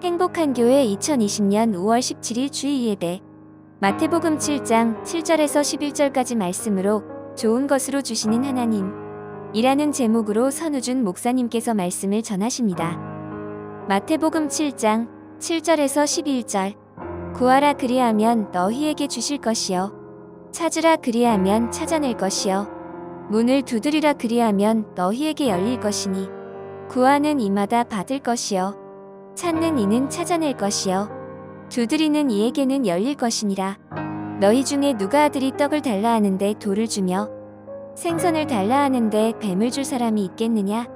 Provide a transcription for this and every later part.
행복한 교회 2020년 5월 17일 주일 예배. 마태복음 7장 7절에서 11절까지 말씀으로 좋은 것으로 주시는 하나님 이라는 제목으로 선우준 목사님께서 말씀을 전하십니다. 마태복음 7장 7절에서 11절. 구하라 그리하면 너희에게 주실 것이요 찾으라 그리하면 찾아낼 것이요 문을 두드리라 그리하면 너희에게 열릴 것이니 구하는 이마다 받을 것이요 찾는 이는 찾아낼 것이요 두드리는 이에게는 열릴 것이니라. 너희 중에 누가 아들이 떡을 달라 하는데 돌을 주며 생선을 달라 하는데 뱀을 줄 사람이 있겠느냐?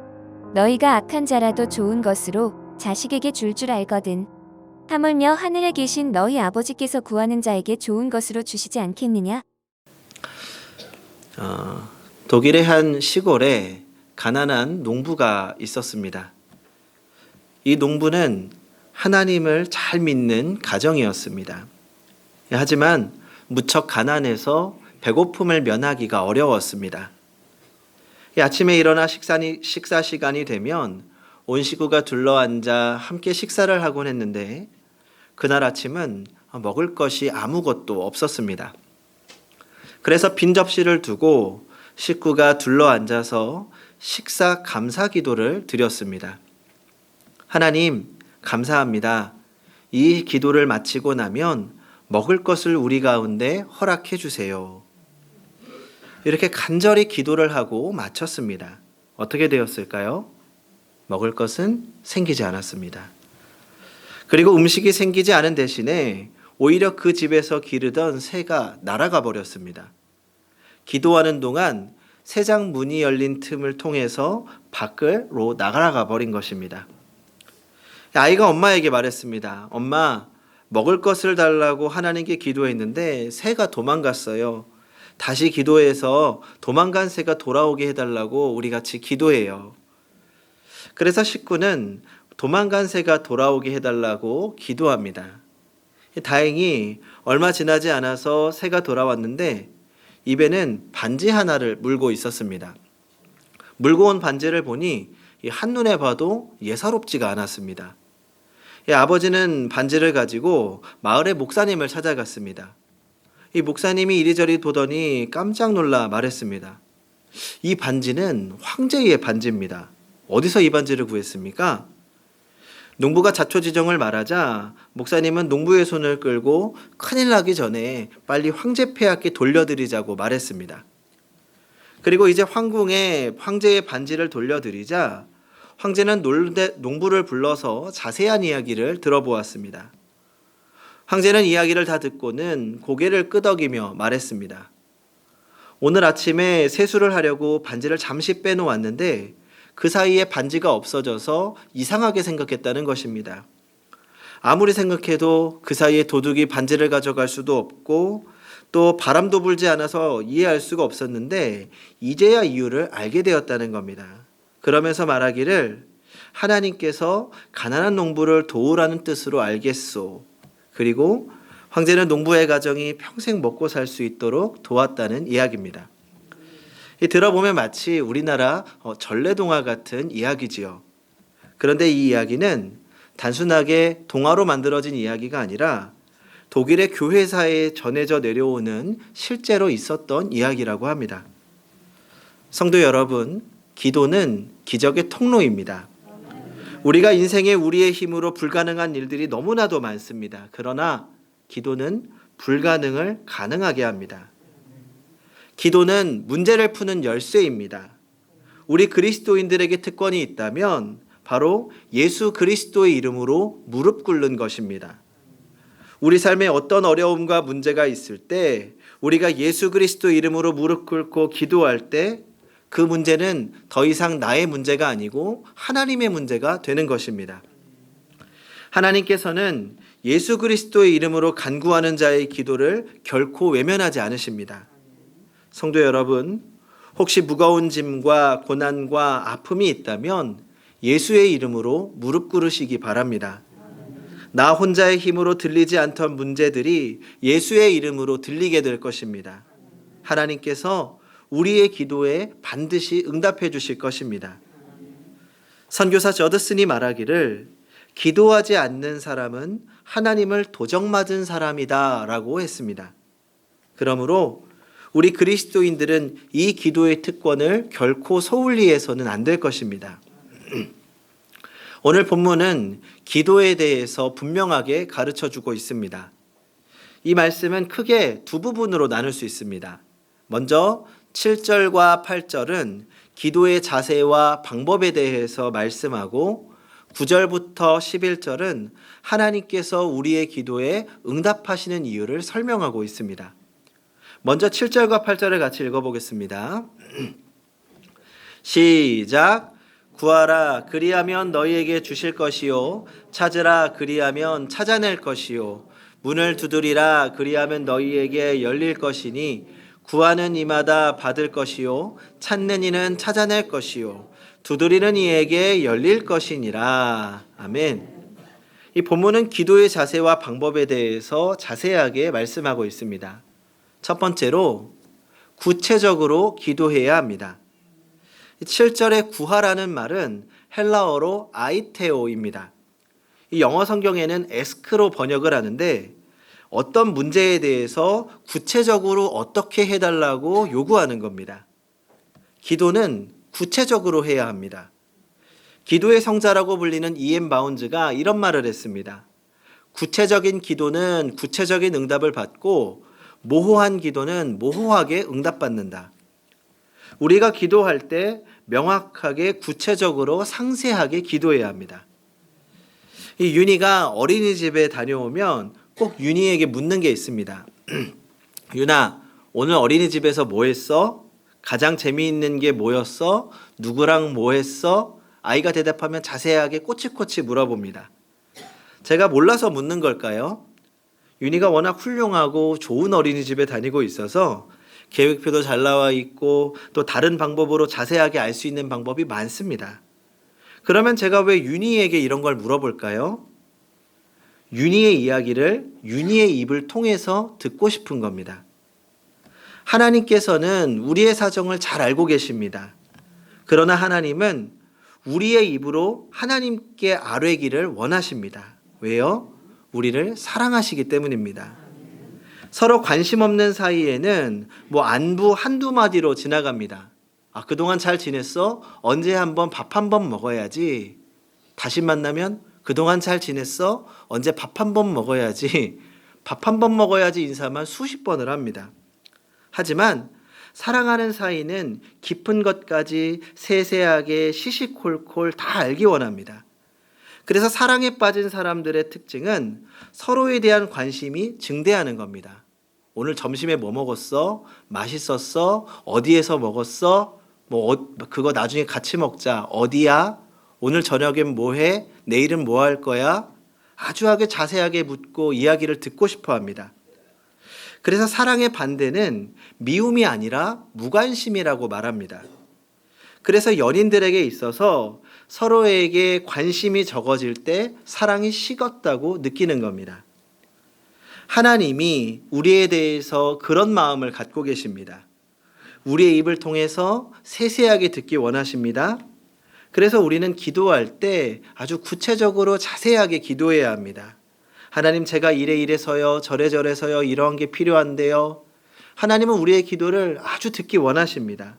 너희가 악한 자라도 좋은 것으로 자식에게 줄 알거든. 하물며 하늘에 계신 너희 아버지께서 구하는 자에게 좋은 것으로 주시지 않겠느냐? 독일의 한 시골에 가난한 농부가 있었습니다. 이 농부는 하나님을 잘 믿는 가정이었습니다. 하지만 무척 가난해서 배고픔을 면하기가 어려웠습니다. 아침에 일어나 식사 시간이 되면 온 식구가 둘러앉아 함께 식사를 하곤 했는데 그날 아침은 먹을 것이 아무것도 없었습니다. 그래서 빈 접시를 두고 식구가 둘러앉아서 식사 감사 기도를 드렸습니다. 하나님, 감사합니다. 이 기도를 마치고 나면 먹을 것을 우리 가운데 허락해 주세요. 이렇게 간절히 기도를 하고 마쳤습니다. 어떻게 되었을까요? 먹을 것은 생기지 않았습니다. 그리고 음식이 생기지 않은 대신에 오히려 그 집에서 기르던 새가 날아가 버렸습니다. 기도하는 동안 새장 문이 열린 틈을 통해서 밖으로 나가가 버린 것입니다. 아이가 엄마에게 말했습니다. 엄마, 먹을 것을 달라고 하나님께 기도했는데 새가 도망갔어요. 다시 기도해서 도망간 새가 돌아오게 해달라고 우리 같이 기도해요. 그래서 식구는 도망간 새가 돌아오게 해달라고 기도합니다. 다행히 얼마 지나지 않아서 새가 돌아왔는데 입에는 반지 하나를 물고 있었습니다. 물고 온 반지를 보니 한눈에 봐도 예사롭지가 않았습니다. 아버지는 반지를 가지고 마을의 목사님을 찾아갔습니다. 이 목사님이 이리저리 보더니 깜짝 놀라 말했습니다. 이 반지는 황제의 반지입니다. 어디서 이 반지를 구했습니까? 농부가 자초지종을 말하자 목사님은 농부의 손을 끌고 큰일 나기 전에 빨리 황제 폐하께 돌려드리자고 말했습니다. 그리고 이제 황궁에 황제의 반지를 돌려드리자 황제는 농부를 불러서 자세한 이야기를 들어보았습니다. 황제는 이야기를 다 듣고는 고개를 끄덕이며 말했습니다. 오늘 아침에 세수를 하려고 반지를 잠시 빼놓았는데 그 사이에 반지가 없어져서 이상하게 생각했다는 것입니다. 아무리 생각해도 그 사이에 도둑이 반지를 가져갈 수도 없고 또 바람도 불지 않아서 이해할 수가 없었는데 이제야 이유를 알게 되었다는 겁니다. 그러면서 말하기를 하나님께서 가난한 농부를 도우라는 뜻으로 알겠소. 그리고 황제는 농부의 가정이 평생 먹고 살 수 있도록 도왔다는 이야기입니다. 들어보면 마치 우리나라 전래동화 같은 이야기지요. 그런데 이 이야기는 단순하게 동화로 만들어진 이야기가 아니라 독일의 교회사에 전해져 내려오는 실제로 있었던 이야기라고 합니다. 성도 여러분, 기도는 기적의 통로입니다. 우리가 인생에 우리의 힘으로 불가능한 일들이 너무나도 많습니다. 그러나 기도는 불가능을 가능하게 합니다. 기도는 문제를 푸는 열쇠입니다. 우리 그리스도인들에게 특권이 있다면 바로 예수 그리스도의 이름으로 무릎 꿇는 것입니다. 우리 삶에 어떤 어려움과 문제가 있을 때 우리가 예수 그리스도 이름으로 무릎 꿇고 기도할 때 그 문제는 더 이상 나의 문제가 아니고 하나님의 문제가 되는 것입니다. 하나님께서는 예수 그리스도의 이름으로 간구하는 자의 기도를 결코 외면하지 않으십니다. 성도 여러분, 혹시 무거운 짐과 고난과 아픔이 있다면 예수의 이름으로 무릎 꿇으시기 바랍니다. 나 혼자의 힘으로 들리지 않던 문제들이 예수의 이름으로 들리게 될 것입니다. 하나님께서 우리의 기도에 반드시 응답해 주실 것입니다. 선교사 저드슨이 말하기를 기도하지 않는 사람은 하나님을 도적맞은 사람이다 라고 했습니다. 그러므로 우리 그리스도인들은 이 기도의 특권을 결코 소홀히 해서는 안 될 것입니다. 오늘 본문은 기도에 대해서 분명하게 가르쳐 주고 있습니다. 이 말씀은 크게 두 부분으로 나눌 수 있습니다. 먼저 7절과 8절은 기도의 자세와 방법에 대해서 말씀하고 9절부터 11절은 하나님께서 우리의 기도에 응답하시는 이유를 설명하고 있습니다. 먼저 7절과 8절을 같이 읽어보겠습니다. 시작. 구하라 그리하면 너희에게 주실 것이요 찾으라 그리하면 찾아낼 것이요 문을 두드리라 그리하면 너희에게 열릴 것이니 구하는 이마다 받을 것이요 찾는 이는 찾아낼 것이요 두드리는 이에게 열릴 것이니라. 아멘. 이 본문은 기도의 자세와 방법에 대해서 자세하게 말씀하고 있습니다. 첫 번째로 구체적으로 기도해야 합니다. 7절에 구하라는 말은 헬라어로 아이테오입니다. 이 영어 성경에는 에스크로 번역을 하는데 어떤 문제에 대해서 구체적으로 어떻게 해달라고 요구하는 겁니다. 기도는 구체적으로 해야 합니다. 기도의 성자라고 불리는 E.M. 바운즈가 이런 말을 했습니다. 구체적인 기도는 구체적인 응답을 받고 모호한 기도는 모호하게 응답받는다. 우리가 기도할 때 명확하게 구체적으로 상세하게 기도해야 합니다. 이 윤희가 어린이집에 다녀오면 꼭 윤희에게 묻는 게 있습니다. 윤아, 오늘 어린이집에서 뭐 했어? 가장 재미있는 게 뭐였어? 누구랑 뭐 했어? 아이가 대답하면 자세하게 꼬치꼬치 물어봅니다. 제가 몰라서 묻는 걸까요? 윤희가 워낙 훌륭하고 좋은 어린이집에 다니고 있어서 계획표도 잘 나와 있고 또 다른 방법으로 자세하게 알 수 있는 방법이 많습니다. 그러면 제가 왜 윤희에게 이런 걸 물어볼까요? 윤희의 이야기를 윤희의 입을 통해서 듣고 싶은 겁니다. 하나님께서는 우리의 사정을 잘 알고 계십니다. 그러나 하나님은 우리의 입으로 하나님께 아뢰기를 원하십니다. 왜요? 우리를 사랑하시기 때문입니다. 서로 관심 없는 사이에는 뭐 안부 한두 마디로 지나갑니다. 아, 그동안 잘 지냈어? 언제 한번 밥 한번 먹어야지. 다시 만나면 그동안 잘 지냈어? 언제 밥 한번 먹어야지. 밥 한번 먹어야지 인사만 수십 번을 합니다. 하지만 사랑하는 사이는 깊은 것까지 세세하게 시시콜콜 다 알기 원합니다. 그래서 사랑에 빠진 사람들의 특징은 서로에 대한 관심이 증대하는 겁니다. 오늘 점심에 뭐 먹었어? 맛있었어? 어디에서 먹었어? 그거 나중에 같이 먹자. 어디야? 오늘 저녁엔 뭐 해? 내일은 뭐 할 거야? 아주 자세하게 묻고 이야기를 듣고 싶어 합니다. 그래서 사랑의 반대는 미움이 아니라 무관심이라고 말합니다. 그래서 연인들에게 있어서 서로에게 관심이 적어질 때 사랑이 식었다고 느끼는 겁니다. 하나님이 우리에 대해서 그런 마음을 갖고 계십니다. 우리의 입을 통해서 세세하게 듣기 원하십니다. 그래서 우리는 기도할 때 아주 구체적으로 자세하게 기도해야 합니다. 하나님, 제가 이래서요, 저래서요, 이런 게 필요한데요. 하나님은 우리의 기도를 아주 듣기 원하십니다.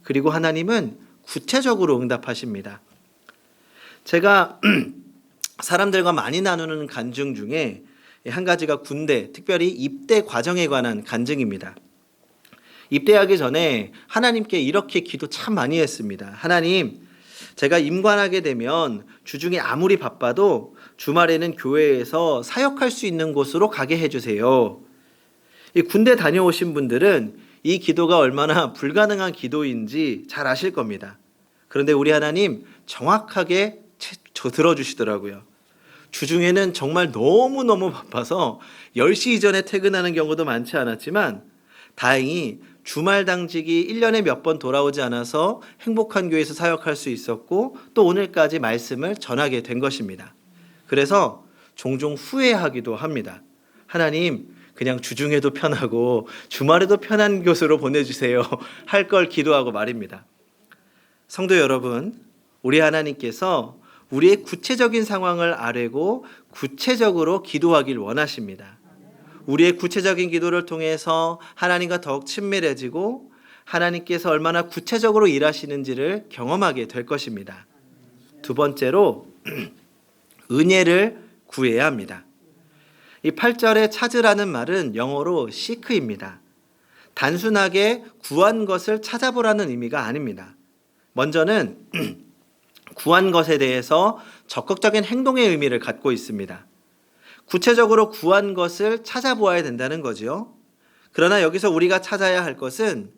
그리고 하나님은 구체적으로 응답하십니다. 제가 사람들과 많이 나누는 간증 중에 한 가지가 군대, 특별히 입대 과정에 관한 간증입니다. 입대하기 전에 하나님께 이렇게 기도 참 많이 했습니다. 하나님, 제가 임관하게 되면 주중에 아무리 바빠도 주말에는 교회에서 사역할 수 있는 곳으로 가게 해주세요. 이 군대 다녀오신 분들은 이 기도가 얼마나 불가능한 기도인지 잘 아실 겁니다. 그런데 우리 하나님 정확하게 들어주시더라고요. 주중에는 정말 너무너무 바빠서 10시 이전에 퇴근하는 경우도 많지 않았지만 다행히 주말 당직이 1년에 몇 번 돌아오지 않아서 행복한 교회에서 사역할 수 있었고 또 오늘까지 말씀을 전하게 된 것입니다. 그래서 종종 후회하기도 합니다. 하나님, 그냥 주중에도 편하고 주말에도 편한 곳으로 보내주세요. 할 걸 기도하고 말입니다. 성도 여러분, 우리 하나님께서 우리의 구체적인 상황을 아뢰고 구체적으로 기도하길 원하십니다. 우리의 구체적인 기도를 통해서 하나님과 더욱 친밀해지고 하나님께서 얼마나 구체적으로 일하시는지를 경험하게 될 것입니다. 두 번째로 은혜를 구해야 합니다. 이 8절에 찾으라는 말은 영어로 seek입니다. 단순하게 구한 것을 찾아보라는 의미가 아닙니다. 먼저는 구한 것에 대해서 적극적인 행동의 의미를 갖고 있습니다. 구체적으로 구한 것을 찾아보아야 된다는 거죠. 그러나 여기서 우리가 찾아야 할 것은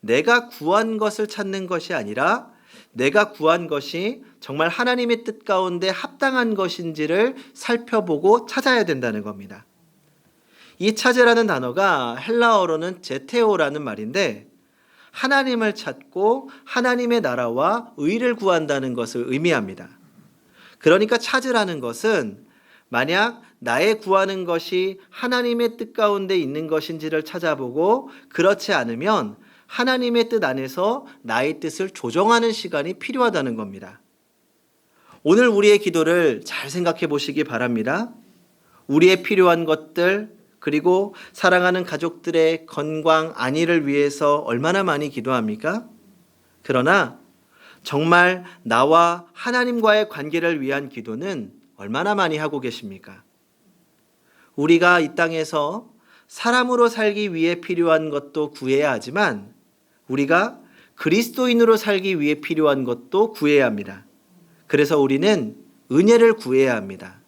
내가 구한 것을 찾는 것이 아니라 내가 구한 것이 정말 하나님의 뜻 가운데 합당한 것인지를 살펴보고 찾아야 된다는 겁니다. 이 찾으라는 단어가 헬라어로는 제테오라는 말인데 하나님을 찾고 하나님의 나라와 의를 구한다는 것을 의미합니다. 그러니까 찾으라는 것은 만약 나의 구하는 것이 하나님의 뜻 가운데 있는 것인지를 찾아보고 그렇지 않으면 하나님의 뜻 안에서 나의 뜻을 조정하는 시간이 필요하다는 겁니다. 오늘 우리의 기도를 잘 생각해 보시기 바랍니다. 우리의 필요한 것들 그리고 사랑하는 가족들의 건강, 안위를 위해서 얼마나 많이 기도합니까? 그러나 정말 나와 하나님과의 관계를 위한 기도는 얼마나 많이 하고 계십니까? 우리가 이 땅에서 사람으로 살기 위해 필요한 것도 구해야 하지만 우리가 그리스도인으로 살기 위해 필요한 것도 구해야 합니다. 그래서 우리는 은혜를 구해야 합니다.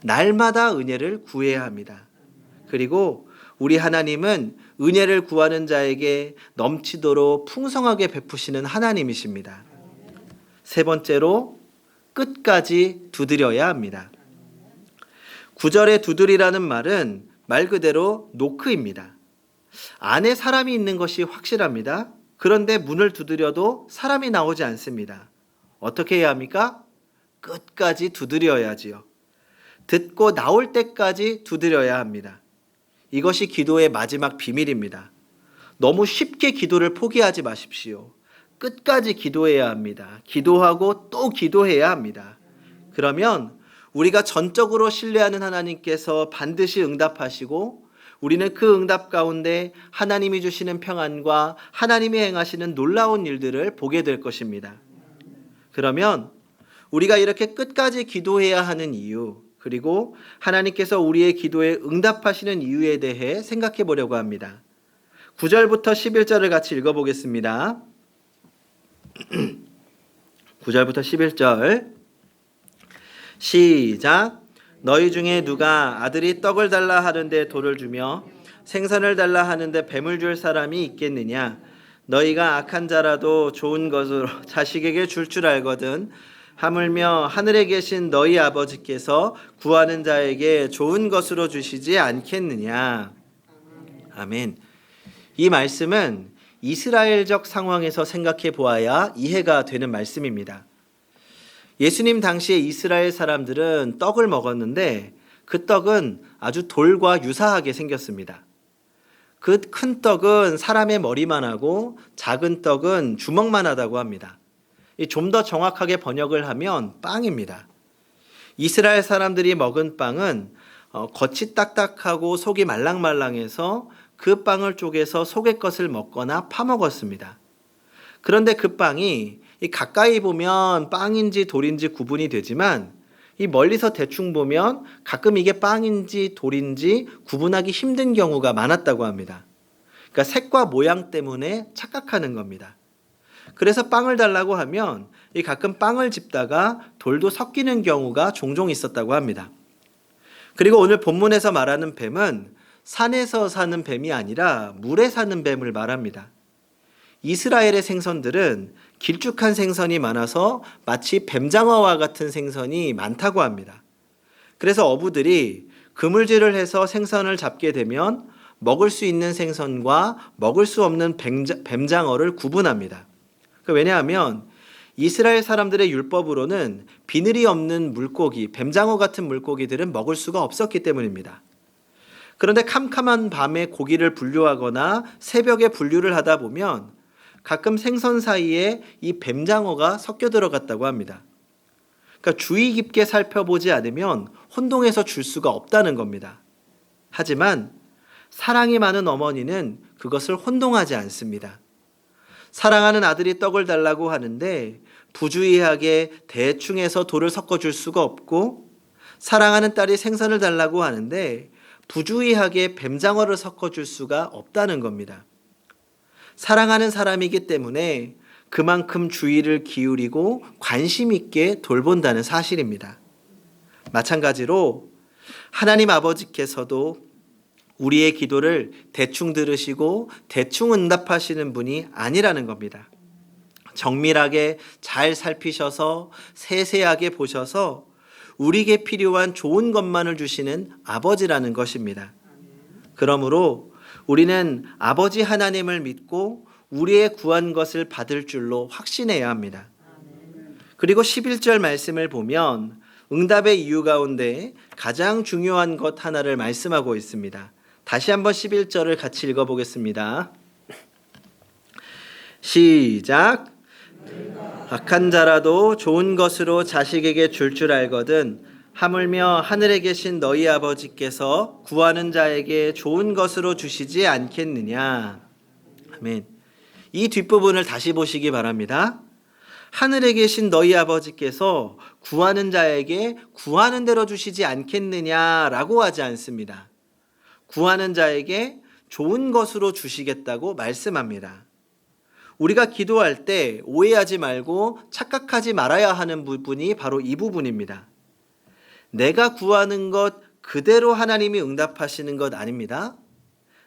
날마다 은혜를 구해야 합니다. 그리고 우리 하나님은 은혜를 구하는 자에게 넘치도록 풍성하게 베푸시는 하나님이십니다. 세 번째로 끝까지 두드려야 합니다. 9절에 두드리라는 말은 말 그대로 노크입니다. 안에 사람이 있는 것이 확실합니다. 그런데 문을 두드려도 사람이 나오지 않습니다. 어떻게 해야 합니까? 끝까지 두드려야지요. 듣고 나올 때까지 두드려야 합니다. 이것이 기도의 마지막 비밀입니다. 너무 쉽게 기도를 포기하지 마십시오. 끝까지 기도해야 합니다. 기도하고 또 기도해야 합니다. 그러면 우리가 전적으로 신뢰하는 하나님께서 반드시 응답하시고 우리는 그 응답 가운데 하나님이 주시는 평안과 하나님이 행하시는 놀라운 일들을 보게 될 것입니다. 그러면 우리가 이렇게 끝까지 기도해야 하는 이유, 그리고 하나님께서 우리의 기도에 응답하시는 이유에 대해 생각해 보려고 합니다. 9절부터 11절을 같이 읽어보겠습니다. 9절부터 11절 시작. 너희 중에 누가 아들이 떡을 달라 하는데 돌을 주며 생선을 달라 하는데 뱀을 줄 사람이 있겠느냐? 너희가 악한 자라도 좋은 것으로 자식에게 줄 알거든. 하물며 하늘에 계신 너희 아버지께서 구하는 자에게 좋은 것으로 주시지 않겠느냐? 아멘. 이 말씀은 이스라엘적 상황에서 생각해 보아야 이해가 되는 말씀입니다. 예수님 당시에 이스라엘 사람들은 떡을 먹었는데 그 떡은 아주 돌과 유사하게 생겼습니다. 그 큰 떡은 사람의 머리만 하고 작은 떡은 주먹만 하다고 합니다. 좀 더 정확하게 번역을 하면 빵입니다. 이스라엘 사람들이 먹은 빵은 겉이 딱딱하고 속이 말랑말랑해서 그 빵을 쪼개서 속의 것을 먹거나 파먹었습니다. 그런데 그 빵이 가까이 보면 빵인지 돌인지 구분이 되지만 이 멀리서 대충 보면 가끔 이게 빵인지 돌인지 구분하기 힘든 경우가 많았다고 합니다. 그러니까 색과 모양 때문에 착각하는 겁니다. 그래서 빵을 달라고 하면 가끔 빵을 집다가 돌도 섞이는 경우가 종종 있었다고 합니다. 그리고 오늘 본문에서 말하는 뱀은 산에서 사는 뱀이 아니라 물에 사는 뱀을 말합니다. 이스라엘의 생선들은 길쭉한 생선이 많아서 마치 뱀장어와 같은 생선이 많다고 합니다. 그래서 어부들이 그물질을 해서 생선을 잡게 되면 먹을 수 있는 생선과 먹을 수 없는 뱀장어를 구분합니다. 왜냐하면 이스라엘 사람들의 율법으로는 비늘이 없는 물고기, 뱀장어 같은 물고기들은 먹을 수가 없었기 때문입니다. 그런데 캄캄한 밤에 고기를 분류하거나 새벽에 분류를 하다 보면 가끔 생선 사이에 이 뱀장어가 섞여 들어갔다고 합니다. 그러니까 주의 깊게 살펴보지 않으면 혼동해서 줄 수가 없다는 겁니다. 하지만 사랑이 많은 어머니는 그것을 혼동하지 않습니다. 사랑하는 아들이 떡을 달라고 하는데 부주의하게 대충 해서 돌을 섞어줄 수가 없고, 사랑하는 딸이 생선을 달라고 하는데 부주의하게 뱀장어를 섞어줄 수가 없다는 겁니다. 사랑하는 사람이기 때문에 그만큼 주의를 기울이고 관심 있게 돌본다는 사실입니다. 마찬가지로 하나님 아버지께서도 우리의 기도를 대충 들으시고 대충 응답하시는 분이 아니라는 겁니다. 정밀하게 잘 살피셔서 세세하게 보셔서 우리에게 필요한 좋은 것만을 주시는 아버지라는 것입니다. 그러므로 우리는 아버지 하나님을 믿고 우리의 구한 것을 받을 줄로 확신해야 합니다. 그리고 11절 말씀을 보면 응답의 이유 가운데 가장 중요한 것 하나를 말씀하고 있습니다. 다시 한번 11절을 같이 읽어보겠습니다. 시작. 악한 자라도 좋은 것으로 자식에게 줄 알거든 하물며 하늘에 계신 너희 아버지께서 구하는 자에게 좋은 것으로 주시지 않겠느냐. 아멘. 이 뒷부분을 다시 보시기 바랍니다. 하늘에 계신 너희 아버지께서 구하는 자에게 구하는 대로 주시지 않겠느냐라고 하지 않습니다. 구하는 자에게 좋은 것으로 주시겠다고 말씀합니다. 우리가 기도할 때 오해하지 말고 착각하지 말아야 하는 부분이 바로 이 부분입니다. 내가 구하는 것 그대로 하나님이 응답하시는 것 아닙니다.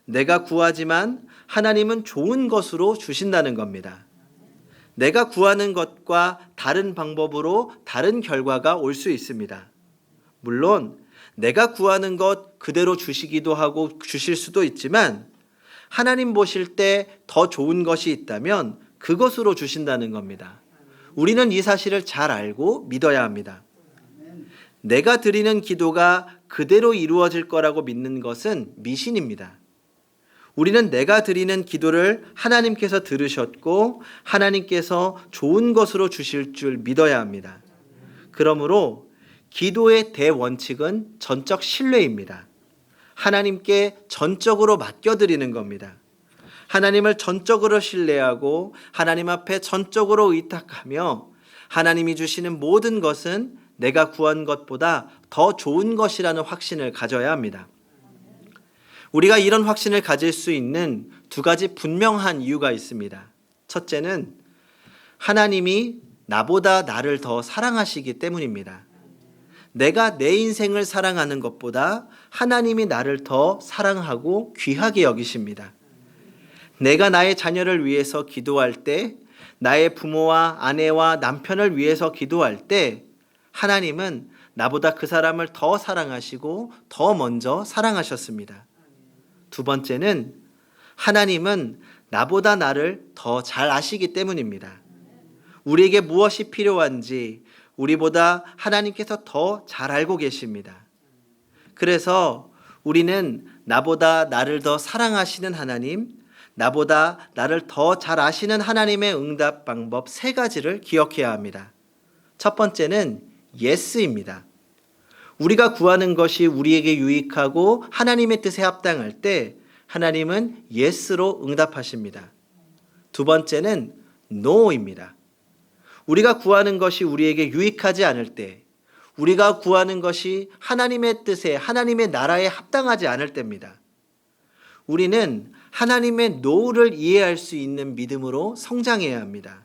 내가 구하지만 하나님은 좋은 것으로 주신다는 겁니다. 내가 구하는 것과 다른 방법으로 다른 결과가 올 수 있습니다. 물론 내가 구하는 것 그대로 주시기도 하고 주실 수도 있지만 하나님 보실 때 더 좋은 것이 있다면 그것으로 주신다는 겁니다. 우리는 이 사실을 잘 알고 믿어야 합니다. 내가 드리는 기도가 그대로 이루어질 거라고 믿는 것은 미신입니다. 우리는 내가 드리는 기도를 하나님께서 들으셨고 하나님께서 좋은 것으로 주실 줄 믿어야 합니다. 그러므로 기도의 대원칙은 전적 신뢰입니다. 하나님께 전적으로 맡겨드리는 겁니다. 하나님을 전적으로 신뢰하고 하나님 앞에 전적으로 의탁하며 하나님이 주시는 모든 것은 내가 구한 것보다 더 좋은 것이라는 확신을 가져야 합니다. 우리가 이런 확신을 가질 수 있는 두 가지 분명한 이유가 있습니다. 첫째는 하나님이 나보다 나를 더 사랑하시기 때문입니다. 내가 내 인생을 사랑하는 것보다 하나님이 나를 더 사랑하고 귀하게 여기십니다. 내가 나의 자녀를 위해서 기도할 때, 나의 부모와 아내와 남편을 위해서 기도할 때 하나님은 나보다 그 사람을 더 사랑하시고 더 먼저 사랑하셨습니다. 두 번째는 하나님은 나보다 나를 더 잘 아시기 때문입니다. 우리에게 무엇이 필요한지 우리보다 하나님께서 더 잘 알고 계십니다. 그래서 우리는 나보다 나를 더 사랑하시는 하나님, 나보다 나를 더 잘 아시는 하나님의 응답 방법 세 가지를 기억해야 합니다. 첫 번째는 예스입니다. 우리가 구하는 것이 우리에게 유익하고 하나님의 뜻에 합당할 때 하나님은 예스로 응답하십니다. 두 번째는 노입니다. 우리가 구하는 것이 우리에게 유익하지 않을 때, 우리가 구하는 것이 하나님의 뜻에, 하나님의 나라에 합당하지 않을 때입니다. 우리는 하나님의 노를 이해할 수 있는 믿음으로 성장해야 합니다.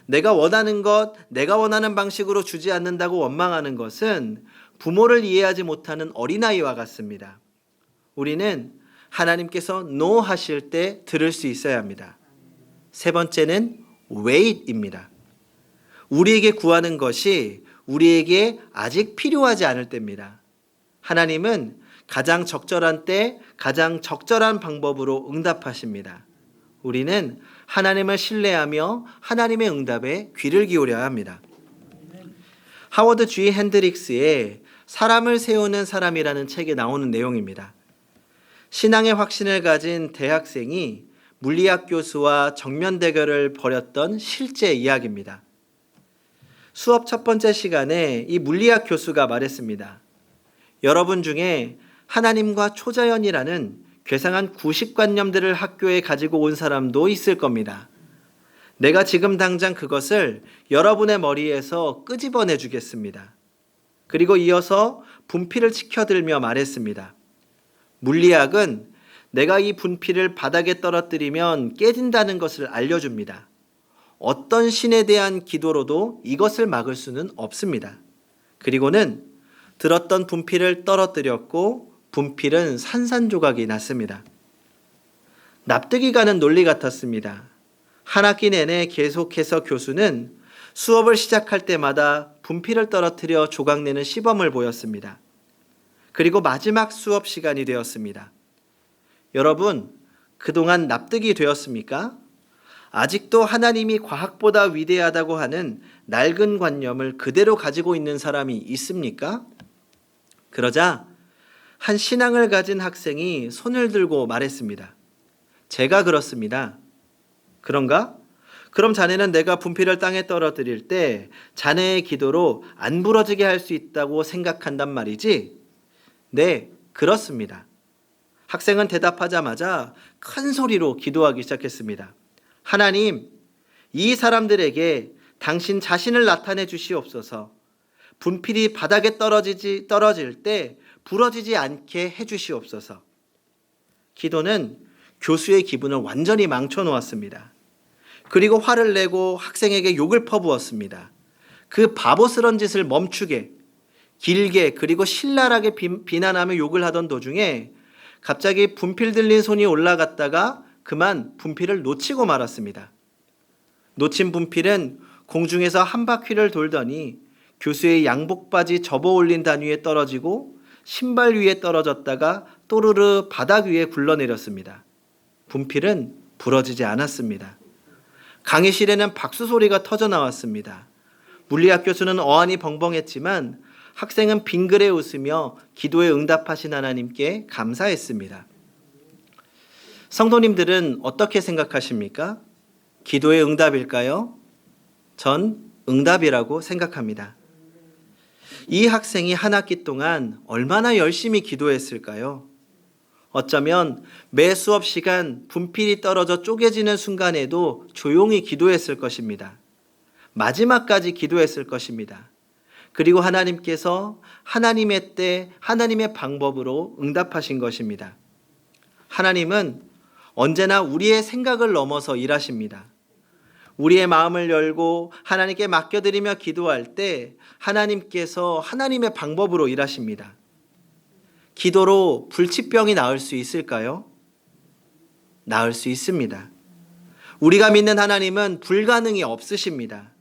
내가 원하는 것, 내가 원하는 방식으로 주지 않는다고 원망하는 것은 부모를 이해하지 못하는 어린아이와 같습니다. 우리는 하나님께서 노 하실 때 들을 수 있어야 합니다. 세 번째는 wait입니다. 우리에게 구하는 것이 우리에게 아직 필요하지 않을 때입니다. 하나님은 가장 적절한 때 가장 적절한 방법으로 응답하십니다. 우리는 하나님을 신뢰하며 하나님의 응답에 귀를 기울여야 합니다. 하워드 G 핸드릭스의 사람을 세우는 사람이라는 책에 나오는 내용입니다. 신앙의 확신을 가진 대학생이 물리학 교수와 정면 대결을 벌였던 실제 이야기입니다. 수업 첫 번째 시간에 이 물리학 교수가 말했습니다. 여러분 중에 하나님과 초자연이라는 괴상한 구식관념들을 학교에 가지고 온 사람도 있을 겁니다. 내가 지금 당장 그것을 여러분의 머리에서 끄집어내 주겠습니다. 그리고 이어서 분필을 치켜들며 말했습니다. 물리학은 내가 이 분필을 바닥에 떨어뜨리면 깨진다는 것을 알려줍니다. 어떤 신에 대한 기도로도 이것을 막을 수는 없습니다. 그리고는 들었던 분필을 떨어뜨렸고 분필은 산산조각이 났습니다. 납득이 가는 논리 같았습니다. 한 학기 내내 계속해서 교수는 수업을 시작할 때마다 분필을 떨어뜨려 조각내는 시범을 보였습니다. 그리고 마지막 수업 시간이 되었습니다. 여러분, 그동안 납득이 되었습니까? 아직도 하나님이 과학보다 위대하다고 하는 낡은 관념을 그대로 가지고 있는 사람이 있습니까? 그러자 한 신앙을 가진 학생이 손을 들고 말했습니다. 제가 그렇습니다. 그런가? 그럼 자네는 내가 분필을 땅에 떨어뜨릴 때 자네의 기도로 안 부러지게 할 수 있다고 생각한단 말이지? 네, 그렇습니다. 학생은 대답하자마자 큰 소리로 기도하기 시작했습니다. 하나님, 이 사람들에게 당신 자신을 나타내 주시옵소서. 분필이 바닥에 떨어질 때 부러지지 않게 해 주시옵소서. 기도는 교수의 기분을 완전히 망쳐 놓았습니다. 그리고 화를 내고 학생에게 욕을 퍼부었습니다. 그 바보스런 짓을 멈추게, 길게 그리고 신랄하게 비난하며 욕을 하던 도중에 갑자기 분필 들린 손이 올라갔다가 그만 분필을 놓치고 말았습니다. 놓친 분필은 공중에서 한 바퀴를 돌더니 교수의 양복 바지 접어 올린 단위에 떨어지고 신발 위에 떨어졌다가 또르르 바닥 위에 굴러내렸습니다. 분필은 부러지지 않았습니다. 강의실에는 박수 소리가 터져 나왔습니다. 물리학 교수는 어안이 벙벙했지만 학생은 빙그레 웃으며 기도에 응답하신 하나님께 감사했습니다. 성도님들은 어떻게 생각하십니까? 기도의 응답일까요? 전 응답이라고 생각합니다. 이 학생이 한 학기 동안 얼마나 열심히 기도했을까요? 어쩌면 매 수업 시간 분필이 떨어져 쪼개지는 순간에도 조용히 기도했을 것입니다. 마지막까지 기도했을 것입니다. 그리고 하나님께서 하나님의 때, 하나님의 방법으로 응답하신 것입니다. 하나님은 언제나 우리의 생각을 넘어서 일하십니다. 우리의 마음을 열고 하나님께 맡겨드리며 기도할 때 하나님께서 하나님의 방법으로 일하십니다. 기도로 불치병이 나을 수 있을까요? 나을 수 있습니다. 우리가 믿는 하나님은 불가능이 없으십니다.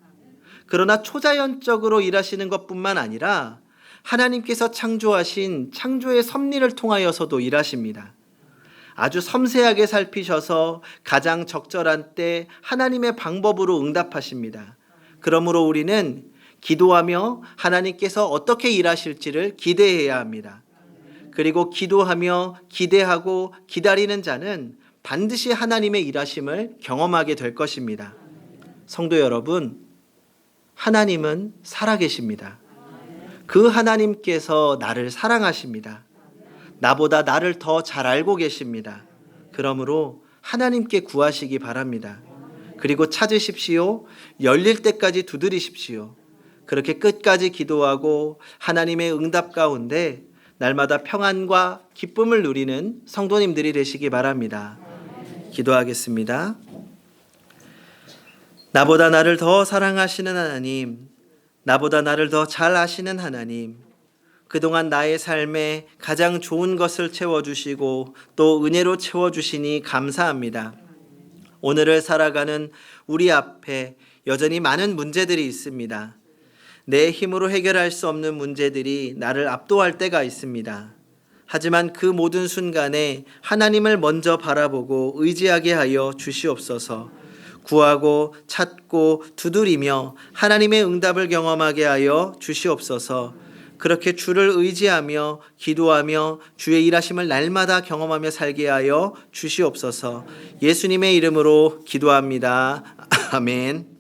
그러나 초자연적으로 일하시는 것뿐만 아니라 하나님께서 창조하신 창조의 섭리를 통하여서도 일하십니다. 아주 섬세하게 살피셔서 가장 적절한 때 하나님의 방법으로 응답하십니다. 그러므로 우리는 기도하며 하나님께서 어떻게 일하실지를 기대해야 합니다. 그리고 기도하며 기대하고 기다리는 자는 반드시 하나님의 일하심을 경험하게 될 것입니다. 성도 여러분, 하나님은 살아계십니다. 그 하나님께서 나를 사랑하십니다. 나보다 나를 더 잘 알고 계십니다. 그러므로 하나님께 구하시기 바랍니다. 그리고 찾으십시오. 열릴 때까지 두드리십시오. 그렇게 끝까지 기도하고 하나님의 응답 가운데 날마다 평안과 기쁨을 누리는 성도님들이 되시기 바랍니다. 기도하겠습니다. 나보다 나를 더 사랑하시는 하나님, 나보다 나를 더 잘 아시는 하나님, 그동안 나의 삶에 가장 좋은 것을 채워주시고 또 은혜로 채워주시니 감사합니다. 오늘을 살아가는 우리 앞에 여전히 많은 문제들이 있습니다. 내 힘으로 해결할 수 없는 문제들이 나를 압도할 때가 있습니다. 하지만 그 모든 순간에 하나님을 먼저 바라보고 의지하게 하여 주시옵소서. 구하고 찾고 두드리며 하나님의 응답을 경험하게 하여 주시옵소서. 그렇게 주를 의지하며 기도하며 주의 일하심을 날마다 경험하며 살게 하여 주시옵소서. 예수님의 이름으로 기도합니다. 아멘.